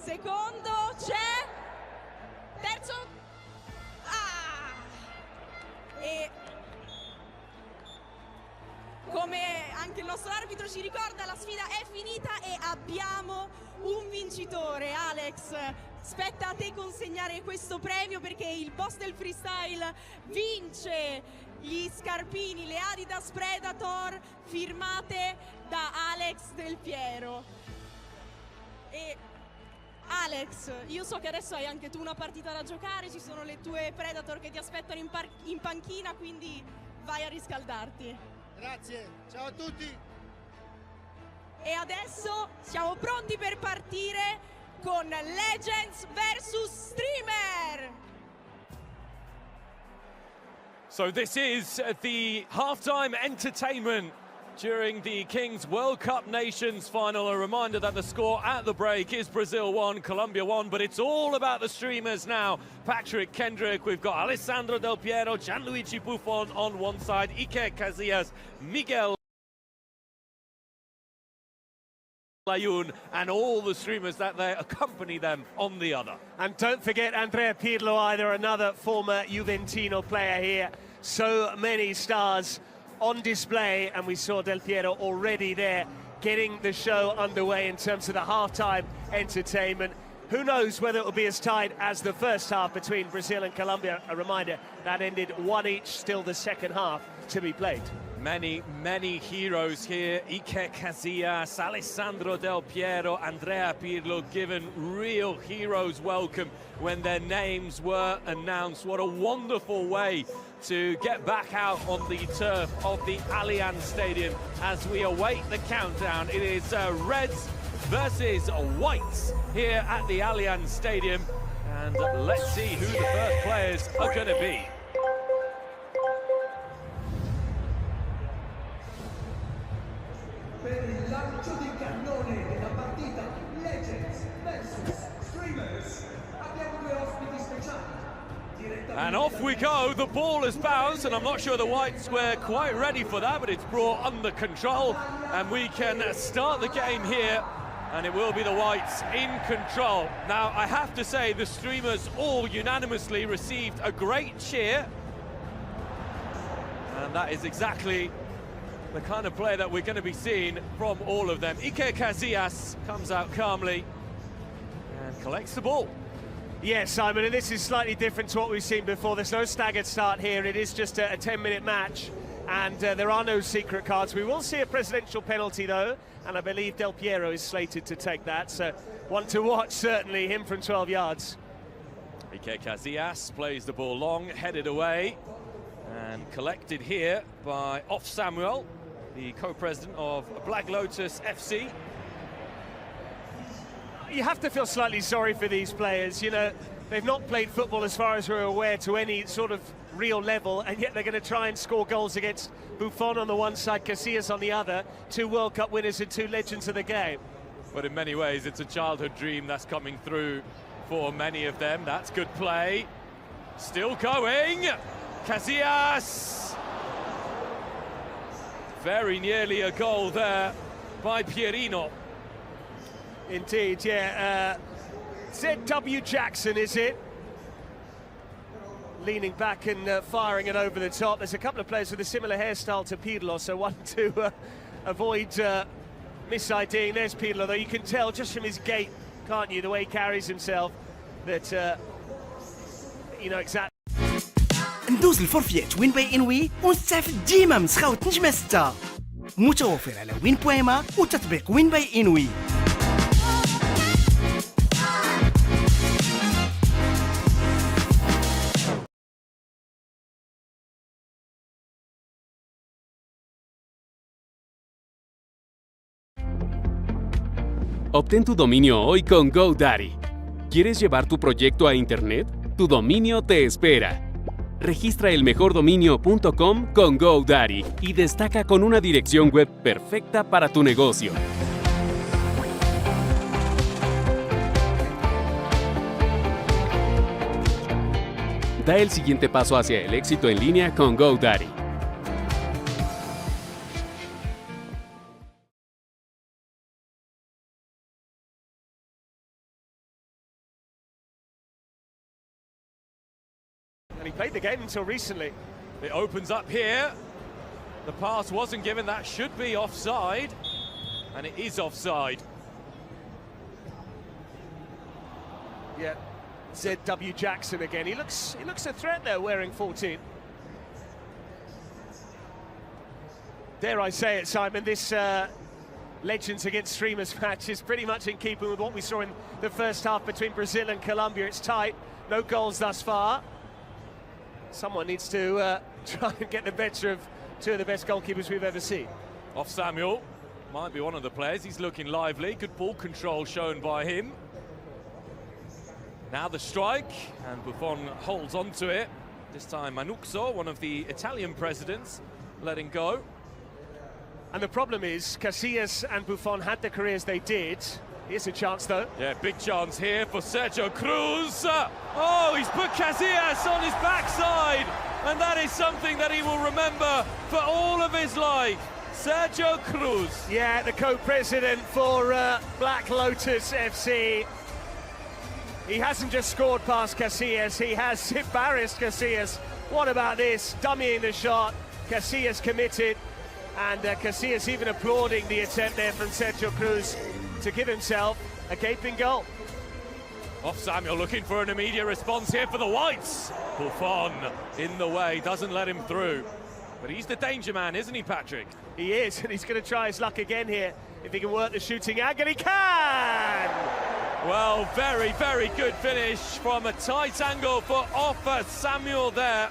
secondo c'è, terzo, e come anche il nostro arbitro ci ricorda, la sfida è finita e abbiamo un vincitore. Alex, spetta a te consegnare questo premio perché il boss del freestyle vince gli scarpini, le Adidas Predator firmate da Alex Del Piero. E Alex, io so che adesso hai anche tu una partita da giocare, ci sono le tue Predator che ti aspettano in panchina, quindi vai a riscaldarti. Grazie, ciao a tutti. E adesso siamo pronti per partire con Legends vs Streamer. So this is the halftime entertainment during the Kings World Cup Nations final. A reminder that the score at the break is Brazil 1, Colombia 1, but it's all about the streamers now. Patrick Kendrick, we've got Alessandro Del Piero, Gianluigi Buffon on one side, Iker Casillas, Miguel L'Ayun, and all the streamers that they accompany them on the other. And don't forget Andrea Pirlo either, another former Juventino player here. So many stars on display, and we saw Del Piero already there getting the show underway in terms of the halftime entertainment. Who knows whether it will be as tight as the first half between Brazil and Colombia. A reminder, that ended 1 each, still the second half to be played. Many, many heroes here. Iker Casillas, Alessandro Del Piero, Andrea Pirlo given real heroes welcome when their names were announced. What a wonderful way to get back out on the turf of the Allianz Stadium as we await the countdown. It is Reds versus Whites here at the Allianz Stadium, and let's see who the first players are going to be. Per il lancio di cannone della partita Legends vs Streamers abbiamo due ospiti speciali. And off we go, the ball has bounced, and I'm not sure the Whites were quite ready for that, but it's brought under control, and we can start the game here, and it will be the Whites in control. Now, I have to say, the streamers all unanimously received a great cheer, and that is exactly the kind of play that we're going to be seeing from all of them. Iker Casillas comes out calmly and collects the ball. Yes, Simon, and this is slightly different to what we've seen before. There's no staggered start here. It is just a 10-minute match, and there are no secret cards. We will see a presidential penalty, though, and I believe Del Piero is slated to take that. So one to watch, certainly, him from 12 yards. Iker Casillas plays the ball long, headed away, and collected here by Off Samuel, the co-president of Black Lotus FC. You have to feel slightly sorry for these players. You know, they've not played football, as far as we're aware, to any sort of real level, and yet they're going to try and score goals against Buffon on the one side, Casillas on the other, two World Cup winners and two legends of the game. But in many ways, it's a childhood dream that's coming through for many of them. That's good play. Still going. Casillas. Very nearly a goal there by Pierino. Indeed, yeah. ZW Jackson, is it? Leaning back and firing it over the top. There's a couple of players with a similar hairstyle to Pirlo, so one to avoid mis-IDing. There's Pirlo, though. You can tell just from his gait, can't you, the way he carries himself, that, you know exactly. ندوز الفورفيات وين باي ان وي ونستافد ديما من سخاوة نجمة 6 متوفر على وين بويما وتطبيق وين باي ان وي. Obtén tu dominio hoy con GoDaddy. ¿Quieres llevar tu proyecto a internet? Tu dominio te espera. Registra elmejordominio.com con GoDaddy y destaca con una dirección web perfecta para tu negocio. Da el siguiente paso hacia el éxito en línea con GoDaddy. And he played the game until recently. It opens up here. The pass wasn't given, that should be offside. And it is offside. Yeah, ZW Jackson again. He looks a threat there wearing 14. Dare I say it, Simon, this Legends Against Streamers match is pretty much in keeping with what we saw in the first half between Brazil and Colombia. It's tight, no goals thus far. Someone needs to try and get the better of two of the best goalkeepers we've ever seen. Off Samuel, might be one of the players. He's looking lively, good ball control shown by him. Now the strike, and Buffon holds on to it. This time Manuzzo, one of the Italian presidents, letting go. And the problem is, Casillas and Buffon had the careers they did. Here's a chance, though. Yeah, big chance here for Sergio Cruz. Oh, he's put Casillas on his backside, and that is something that he will remember for all of his life. Sergio Cruz. Yeah, the co-president for Black Lotus FC. He hasn't just scored past Casillas, he has embarrassed Casillas. What about this? Dummying the shot, Casillas committed. And Casillas even applauding the attempt there from Sergio Cruz to give himself a gaping goal. Off Samuel, looking for an immediate response here for the Whites. Buffon in the way, doesn't let him through. But he's the danger man, isn't he, Patrick? He is, and he's going to try his luck again here. If he can work the shooting angle, he can! Well, very, very good finish from a tight angle for off Samuel there.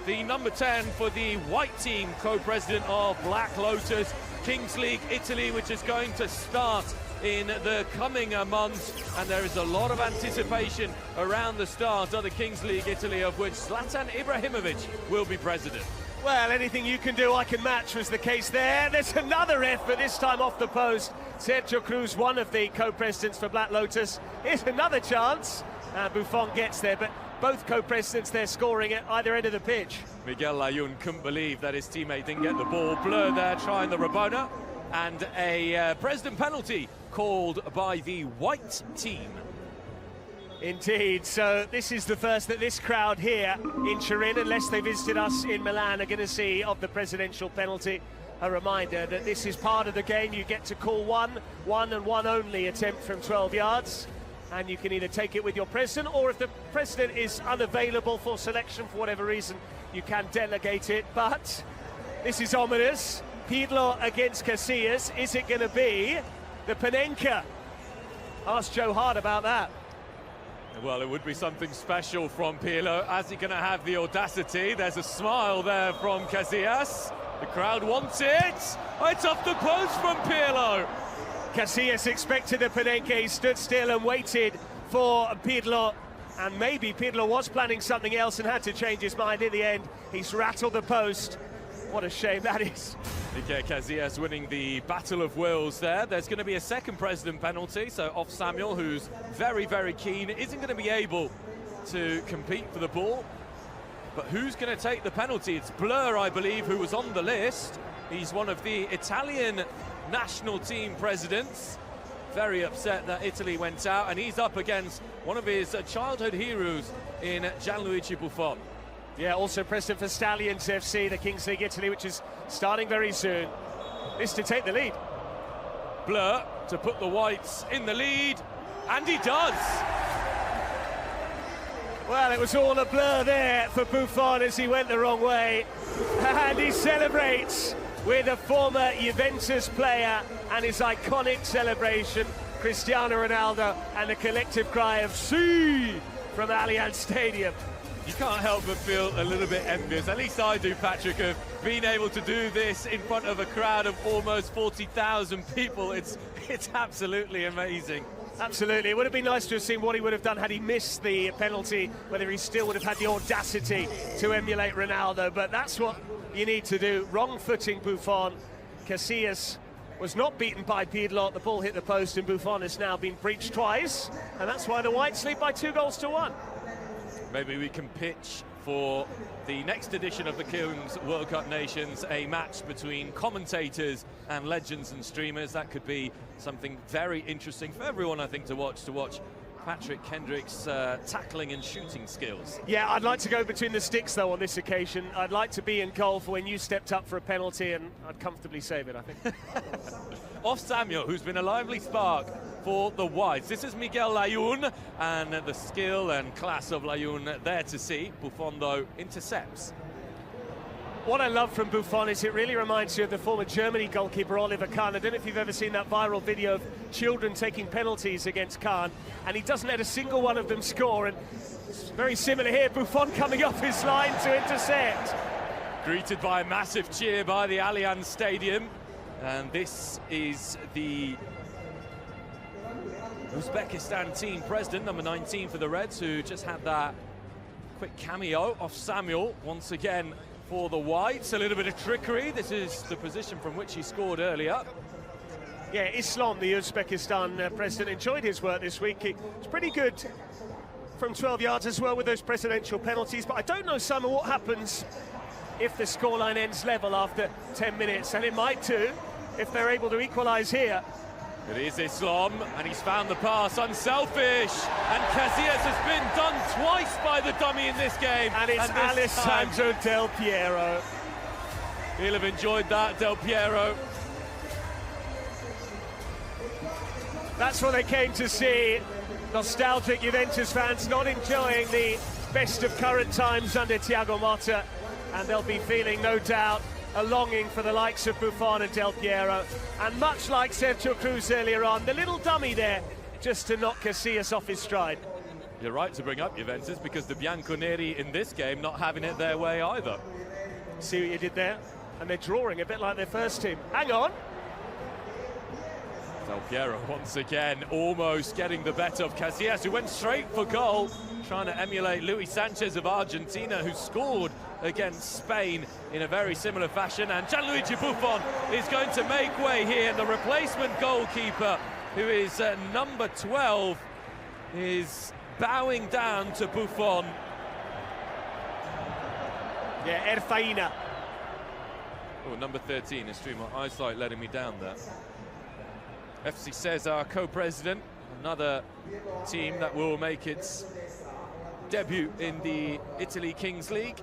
The number 10 for the white team, co-president of Black Lotus, Kings League Italy, which is going to start in the coming months. And there is a lot of anticipation around the start of the Kings League Italy, of which Zlatan Ibrahimovic will be president. Well, anything you can do, I can match was the case there. There's another effort, this time off the post. Sergio Cruz, one of the co-presidents for Black Lotus. Here's another chance. And Buffon gets there, but both co-presidents there scoring at either end of the pitch. Miguel Layun couldn't believe that his teammate didn't get the ball. Blur there trying the Rabona. And a president penalty called by the white team. Indeed, so this is the first that this crowd here in Turin, unless they visited us in Milan, are going to see of the presidential penalty. A reminder that this is part of the game. You get to call one and one only attempt from 12 yards. And you can either take it with your president, or if the president is unavailable for selection for whatever reason, you can delegate it. But this is ominous. Pirlo against Casillas. Is it going to be the Panenka? Ask Joe Hart about that. Well, it would be something special from Pirlo. Is he going to have the audacity? There's a smile there from Casillas. The crowd wants it. Oh, it's off the post from Pirlo. Casillas expected the Panenka. He stood still and waited for Pirlo. And maybe Pirlo was planning something else and had to change his mind in the end. He's rattled the post. What a shame that is. Iker Casillas winning the Battle of Wills there. There's going to be a second president penalty, so off Samuel, who's very, very keen, isn't going to be able to compete for the ball. But who's going to take the penalty? It's Blur, I believe, who was on the list. He's one of the Italian national team presidents. Very upset that Italy went out, and he's up against one of his childhood heroes in Gianluigi Buffon. Yeah, also president for Stallions FC, the Kings League Italy, which is starting very soon. This to take the lead. Blur to put the Whites in the lead, and he does. Well, it was all a blur there for Buffon as he went the wrong way. And he celebrates with a former Juventus player and his iconic celebration, Cristiano Ronaldo, and the collective cry of "Sí" from Allianz Stadium. You can't help but feel a little bit envious, at least I do, Patrick, of being able to do this in front of a crowd of almost 40,000 people. It's absolutely amazing. Absolutely. It would have been nice to have seen what he would have done had he missed the penalty, whether he still would have had the audacity to emulate Ronaldo, but that's what you need to do. Wrong footing Buffon. Casillas was not beaten by Pirlo. The ball hit the post, and Buffon has now been breached twice, and that's why the Whites lead by 2-1. Maybe we can pitch for the next edition of the Kings World Cup Nations a match between commentators and legends and streamers. That could be something very interesting for everyone, I think, to watch Patrick Kendrick's tackling and shooting skills. Yeah, I'd like to go between the sticks, though, on this occasion. I'd like to be in goal for when you stepped up for a penalty, and I'd comfortably save it, I think. Off Samuel, who's been a lively spark for the Whites. This is Miguel Layún, and the skill and class of Layún there to see. Buffon, though, intercepts. What I love from Buffon is it really reminds you of the former Germany goalkeeper Oliver Kahn. I don't know if you've ever seen that viral video of children taking penalties against Kahn, and he doesn't let a single one of them score. And it's very similar here, Buffon coming off his line to intercept. Greeted by a massive cheer by the Allianz Stadium. And this is the Uzbekistan team president, number 19 for the Reds, who just had that quick cameo off Samuel once again for the Whites. A little bit of trickery. This is the position from which he scored earlier. Yeah, Islam, the Uzbekistan president, enjoyed his work this week. He was pretty good from 12 yards as well with those presidential penalties. But I don't know, Simon, what happens if the scoreline ends level after 10 minutes. And it might too, if they're able to equalise here. It is Islam, and he's found the pass, unselfish, and Casillas has been done twice by the dummy in this game. And it's Alessandro Del Piero. He'll have enjoyed that, Del Piero. That's what they came to see. Nostalgic Juventus fans not enjoying the best of current times under Thiago Motta, and they'll be feeling, no doubt, a longing for the likes of Buffon and Del Piero. And much like Sergio Cruz earlier on, the little dummy there just to knock Casillas off his stride. You're right to bring up Juventus, because the Bianconeri in this game not having it their way either. See what you did there? And they're drawing a bit like their first team. Hang on. Del Piero once again almost getting the better of Casillas, who went straight for goal, trying to emulate Luis Sanchez of Argentina, who scored against Spain in a very similar fashion. And Gianluigi Buffon is going to make way here. The replacement goalkeeper, who is number 12, is bowing down to Buffon. Yeah, Erfaina. Oh, number 13, it's true, my eyesight letting me down there. FC Cesar, co-president, another team that will make its debut in the Italy Kings League.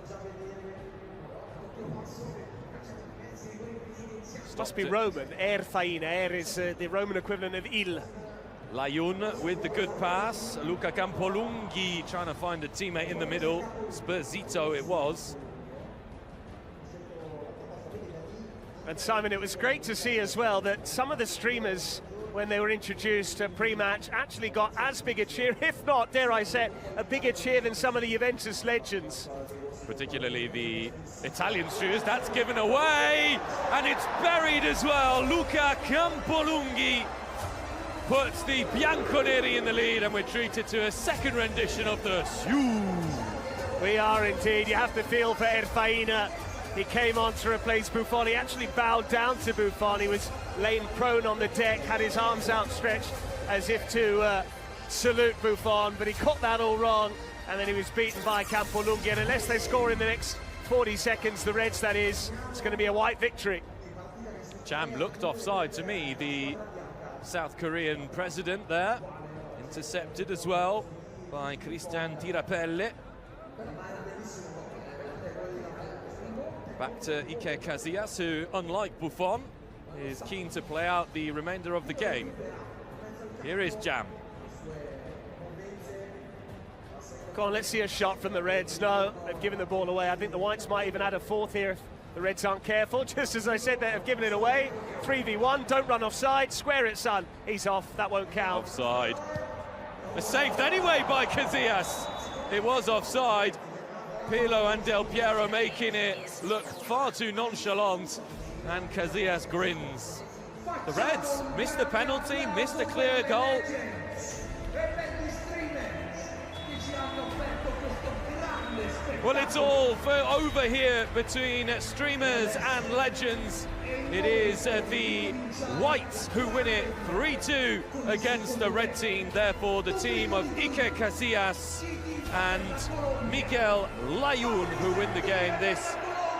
Must be Roman. Erfaina. Er is the Roman equivalent of Il. Layún with the good pass. Luca Campolunghi trying to find a teammate in the middle. Spursito it was. And Simon, it was great to see as well that some of the streamers, when they were introduced pre-match, actually got as big a cheer, if not, dare I say, a bigger cheer than some of the Juventus legends. Particularly the Italian streamers. That's given away, and it's buried as well. Luca Campolunghi puts the Bianconeri in the lead, and we're treated to a second rendition of the Siu. We are indeed. You have to feel for Erfaina. He came on to replace Buffon. He actually bowed down to Buffon. He was laying prone on the deck, had his arms outstretched as if to salute Buffon, but he caught that all wrong, and then he was beaten by Campolunghi. And unless they score in the next 40 seconds, the Reds that is, it's going to be a white victory. Cham looked offside to me, the South Korean president there. Intercepted as well by Christian Tirapelle. Back to Iker Casillas, who, unlike Buffon, is keen to play out the remainder of the game. Here is Jam. Go on, let's see a shot from the Reds. No, they've given the ball away. I think the Whites might even add a fourth here if the Reds aren't careful. Just as I said, they have given it away. 3v1, don't run offside. Square it, son. He's off, that won't count. Offside. It's saved anyway by Casillas. It was offside. Pirlo and Del Piero making it look far too nonchalant, and Casillas grins. The Reds missed the penalty, missed a clear goal. Well, it's all over here between streamers and legends. It is the Whites who win it 3-2 against the red team. Therefore, the team of Iker Casillas and Miguel Layún who win the game. This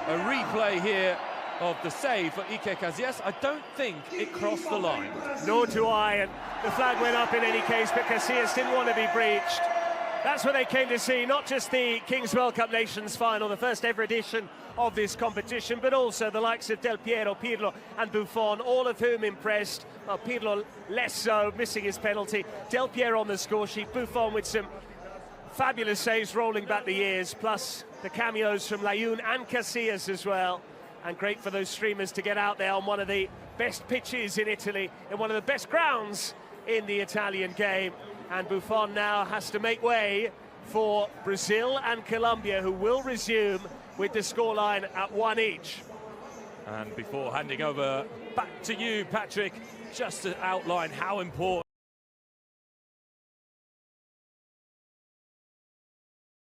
a replay here of the save for Iker Casillas. I don't think it crossed the line. Nor do I, and the flag went up in any case, but Casillas didn't want to be breached. That's what they came to see, not just the Kings World Cup Nations Final, the first ever edition of this competition, but also the likes of Del Piero, Pirlo and Buffon, all of whom impressed. Well, Pirlo less so, missing his penalty. Del Piero on the score sheet, Buffon with some fabulous saves rolling back the years, plus the cameos from L'Ayun and Casillas as well. And great for those streamers to get out there on one of the best pitches in Italy, in one of the best grounds in the Italian game. And Buffon now has to make way for Brazil and Colombia, who will resume with the scoreline at 1 each. And before handing over back to you, Patrick, just to outline how important